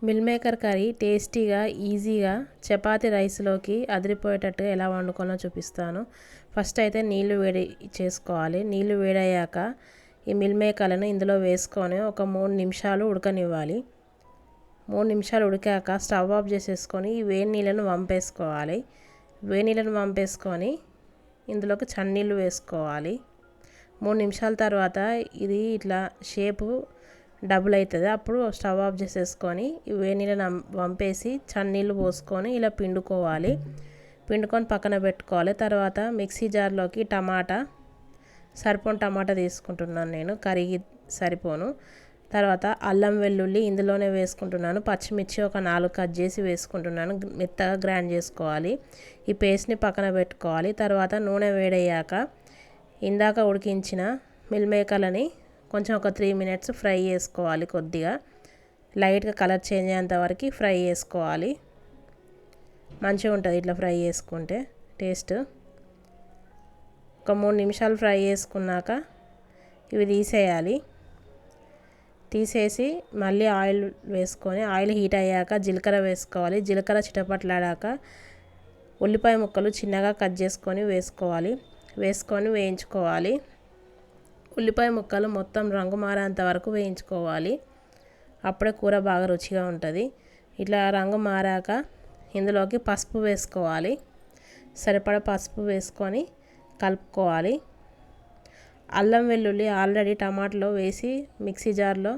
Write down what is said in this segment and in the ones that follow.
Meal maker curry టేస్టీగా ఈజీగా చపాతీ రైస్లోకి అదిరిపోయేటట్టుగా ఎలా వండుకోవాలో చూపిస్తాను. ఫస్ట్ అయితే నీళ్లు వేడి చేసుకోవాలి. నీళ్లు వేడయ్యాక ఈ మిల్ మేకర్లను ఇందులో వేసుకొని ఒక 3 నిమిషాలు ఉడకనివ్వాలి. 3 నిమిషాలు ఉడికాక స్టవ్ ఆఫ్ చేసేసుకొని ఈ వేడి నీళ్ళను వంపేసుకోవాలి. వేడి నీళ్ళను వంపేసుకొని ఇందులోకి చన్నీళ్ళు వేసుకోవాలి. 3 నిమిషాల తర్వాత ఇది ఇట్లా షేపు డబుల్ అవుతుంది. అప్పుడు స్టవ్ ఆఫ్ చేసేసుకొని వేడి నీళ్ళని వంపేసి చన్నీళ్ళు పోసుకొని ఇలా పిండుకోవాలి. పిండుకొని పక్కన పెట్టుకోవాలి. తర్వాత మిక్సీ జార్లోకి సరిపోను టమాటా తీసుకుంటున్నాను నేను, కర్రీకి సరిపోను. తర్వాత అల్లం వెల్లుల్లి ఇందులోనే వేసుకుంటున్నాను. పచ్చిమిర్చి ఒక 4 కట్ చేసి వేసుకుంటున్నాను. మెత్తగా గ్రైండ్ చేసుకోవాలి. ఈ పేస్ట్ని పక్కన పెట్టుకోవాలి. తర్వాత నూనె వేడయ్యాక ఇందాక ఉడికించిన మిల్ మేకర్లని కొంచెం ఒక 3 మినిట్స్ ఫ్రై చేసుకోవాలి. కొద్దిగా లైట్గా కలర్ చేంజ్ అయ్యేంత వరకు ఫ్రై చేసుకోవాలి. మంచిగా ఉంటుంది ఇట్లా ఫ్రై చేసుకుంటే టేస్ట్. ఒక 3 నిమిషాలు ఫ్రై చేసుకున్నాక ఇవి తీసేయాలి. తీసేసి మళ్ళీ ఆయిల్ వేసుకొని ఆయిల్ హీట్ అయ్యాక జీలకర్ర వేసుకోవాలి. జీలకర్ర చిటపట్లాడాక ఉల్లిపాయ ముక్కలు చిన్నగా కట్ చేసుకొని వేసుకోవాలి. వేసుకొని వేయించుకోవాలి. ఉల్లిపాయ ముక్కలు మొత్తం రంగు మారేంత వరకు వేయించుకోవాలి. అప్పుడే కూర బాగా రుచిగా ఉంటుంది. ఇట్లా రంగు మారాక ఇందులోకి పసుపు వేసుకోవాలి. సరిపడా పసుపు వేసుకొని కలుపుకోవాలి. అల్లం వెల్లుల్లి ఆల్రెడీ టమాటాలో వేసి మిక్సీ జార్లో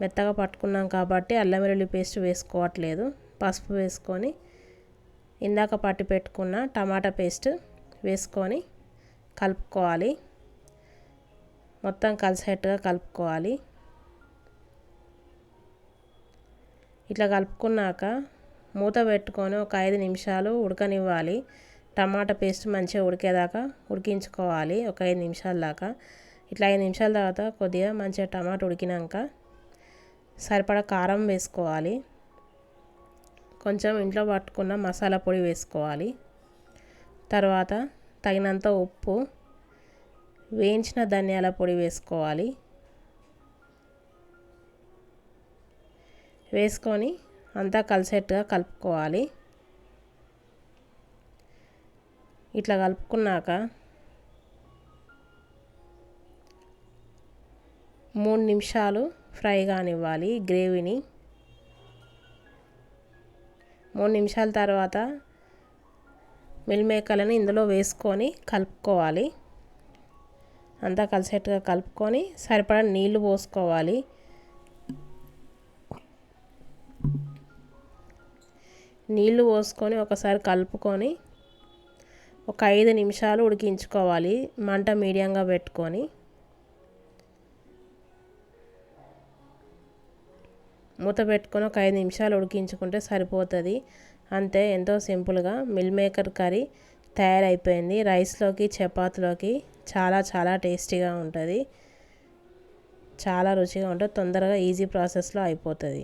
మెత్తగా పట్టుకున్నాం కాబట్టి అల్లం వెల్లుల్లి పేస్ట్ వేసుకోవట్లేదు. పసుపు వేసుకొని ఇందాక పట్టి పెట్టుకున్న టమాటా పేస్ట్ వేసుకొని కలుపుకోవాలి. మొత్తం కలిసేట్టుగా కలుపుకోవాలి. ఇట్లా కలుపుకున్నాక మూత పెట్టుకొని ఒక 5 నిమిషాలు ఉడకనివ్వాలి. టమాటా పేస్ట్ మంచిగా ఉడికేదాకా ఉడికించుకోవాలి ఒక 5 నిమిషాల దాకా. ఇట్లా 5 నిమిషాల తర్వాత కొద్దిగా మంచిగా టమాటా ఉడికినాక సరిపడా కారం వేసుకోవాలి. కొంచెం ఇంట్లో పట్టుకున్న మసాలా పొడి వేసుకోవాలి. తర్వాత తగినంత ఉప్పు, వేయించిన ధనియాల పొడి వేసుకోవాలి. వేసుకొని అంతా కలిసేట్టుగా కలుపుకోవాలి. ఇట్లా కలుపుకున్నాక 3 నిమిషాలు ఫ్రై కానివ్వాలి గ్రేవీని. 3 నిమిషాల తర్వాత మిల్ మేకర్లను ఇందులో వేసుకొని కలుపుకోవాలి. అంతా కలిసేట్టుగా కలుపుకొని సరిపడా నీళ్లు పోసుకోవాలి. నీళ్లు పోసుకొని ఒకసారి కలుపుకొని ఒక 5 నిమిషాలు ఉడికించుకోవాలి. మంట మీడియంగా పెట్టుకొని. మూత పెట్టుకొని ఒక 5 నిమిషాలు ఉడికించుకుంటే సరిపోతుంది. అంతే, ఎంతో సింపుల్గా మిల్ మేకర్ కర్రీ తయారైపోయింది. రైస్లోకి చపాతీలోకి చాలా చాలా టేస్టీగా ఉంటుంది. చాలా రుచిగా ఉంటుంది. తొందరగా ఈజీ ప్రాసెస్లో అయిపోతుంది.